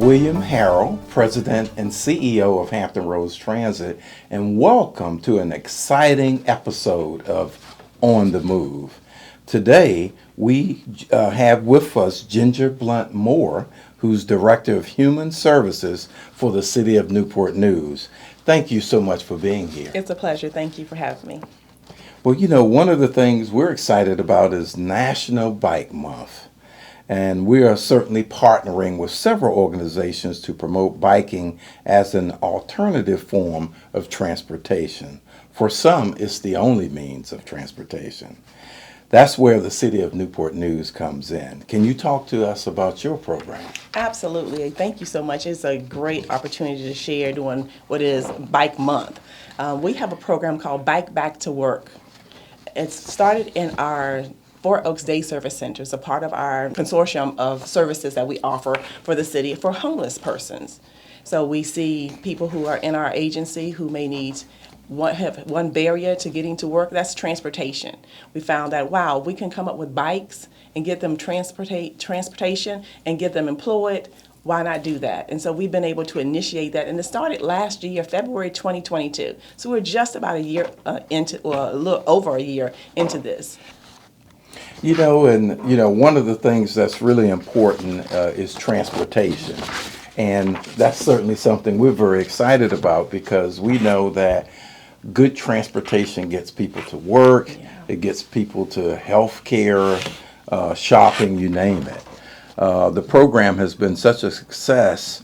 William Harrell, President and CEO of Hampton Roads Transit, and welcome to an exciting episode of On the Move. Today, we have with us Ginger Blunt Moore, who's Director of Human Services for the City of Newport News. Thank you so much for being here. It's a pleasure. Thank you for having me. Well, you know, one of the things we're excited about is National Bike Month. And we are certainly partnering with several organizations to promote biking as an alternative form of transportation. For some, it's the only means of transportation. That's where the City of Newport News comes in. Can you talk to us about your program? Absolutely. Thank you so much. It's a great opportunity to share during what is Bike Month. We have a program called Bike Back to Work. It's started in our Fort Oaks Day Service Center. It's a part of our consortium of services that we offer for the city for homeless persons. So we see people who are in our agency who may need have one barrier to getting to work. That's transportation. We found that, wow, we can come up with bikes and get them transportation and get them employed. Why not do that? And so we've been able to initiate that, and it started last year, February 2022. So we're just about a year into, or a little over a year into this. One of the things that's really important is transportation. And that's certainly something we're very excited about because we know that good transportation gets people to work, it gets people to health care, shopping, you name it. The program has been such a success.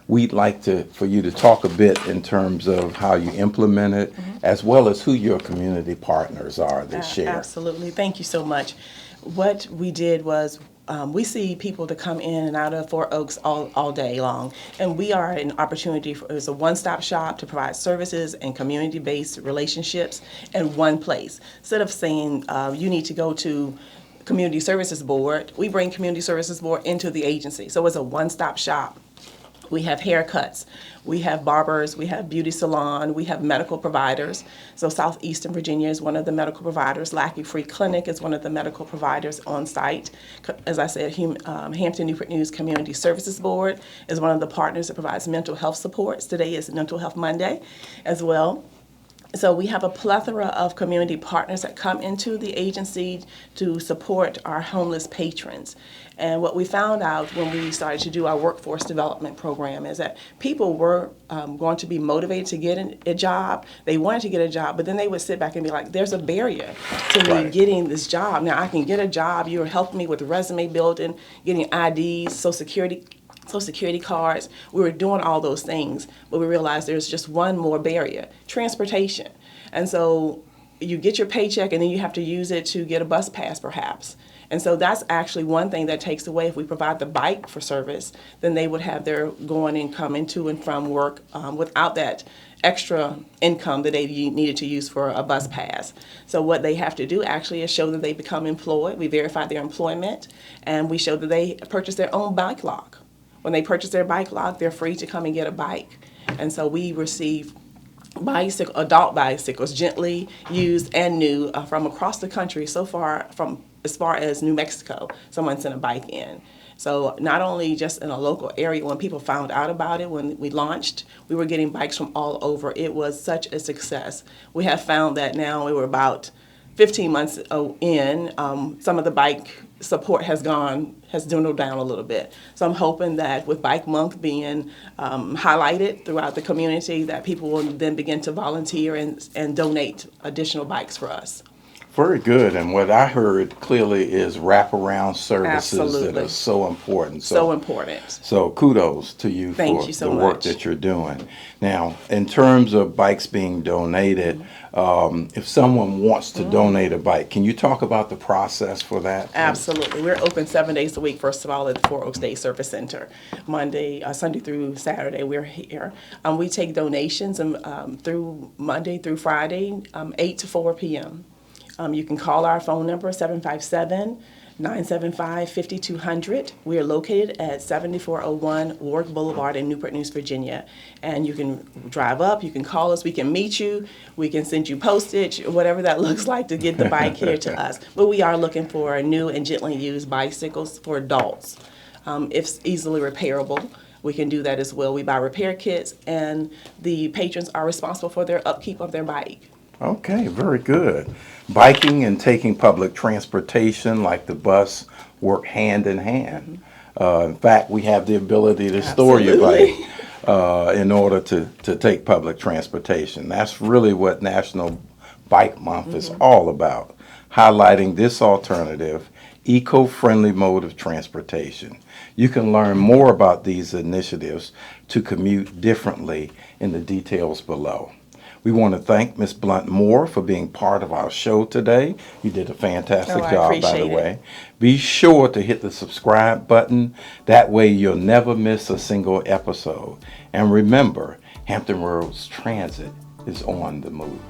We'd like for you to talk a bit in terms of how you implement it, as well as who your community partners are this year. Absolutely. Thank you so much. What we did was we see people to come in and out of Fort Oaks all day long, and we are an opportunity as a one-stop shop to provide services and community-based relationships in one place. Instead of saying you need to go to Community Services Board, we bring Community Services Board into the agency. So it's a one-stop shop. We have haircuts, we have barbers, we have beauty salon, we have medical providers. So Southeastern Virginia is one of the medical providers. Lackey Free Clinic is one of the medical providers on site. As I said, Hampton Newport News Community Services Board is one of the partners that provides mental health supports. Today is Mental Health Monday as well. So we have a plethora of community partners that come into the agency to support our homeless patrons. And what we found out when we started to do our workforce development program is that people were going to be motivated to get a job. They wanted to get a job, but then they would sit back and be like, there's a barrier to me getting this job. Now I can get a job. You're helping me with resume building, getting IDs, Social Security cards. We were doing all those things, but we realized there's just one more barrier: transportation. And so you get your paycheck and then you have to use it to get a bus pass perhaps. And so that's actually one thing that takes away. If we provide the bike for service, then they would have their going and coming to and from work without that extra income that they needed to use for a bus pass. So what they have to do actually is show that they become employed. We verify their employment, and we show that they purchase their own bike lock. When they purchase their bike lock, they're free to come and get a bike. And so we receive adult bicycles, gently used and new, from across the country. So far, from as far as New Mexico, someone sent a bike in. So not only just in a local area, when people found out about it, when we launched, we were getting bikes from all over. It was such a success. We have found that now we were about 15 months in, some of the bike support has dwindled down a little bit. So I'm hoping that with Bike Month being highlighted throughout the community, that people will then begin to volunteer and donate additional bikes for us. Very good. And what I heard clearly is wraparound services Absolutely. that are so important. So important. So kudos to you for the work that you're doing. Now, in terms of bikes being donated, if someone wants to donate a bike, can you talk about the process for that? Absolutely. We're open 7 days a week, first of all, at the Fort Oaks Day Service Center. Sunday through Saturday, we're here. We take donations through Monday through Friday, 8 to 4 p.m. You can call our phone number, 757-975-5200. We are located at 7401 Warwick Boulevard in Newport News, Virginia. And you can drive up, you can call us, we can meet you, we can send you postage, whatever that looks like to get the bike here to us. But we are looking for new and gently used bicycles for adults. if it's easily repairable, we can do that as well. We buy repair kits, and the patrons are responsible for their upkeep of their bike. Okay, very good. Biking and taking public transportation like the bus work hand in hand. In fact, we have the ability to store your Absolutely. bike in order to take public transportation. That's really what National Bike Month is all about, highlighting this alternative, eco-friendly mode of transportation. You can learn more about these initiatives to commute differently in the details below. We want to thank Ms. Blunt Moore for being part of our show today. You did a fantastic Oh, I job, by the appreciate it. way. Be sure to hit the subscribe button. That way you'll never miss a single episode. And remember, Hampton Roads Transit is on the move.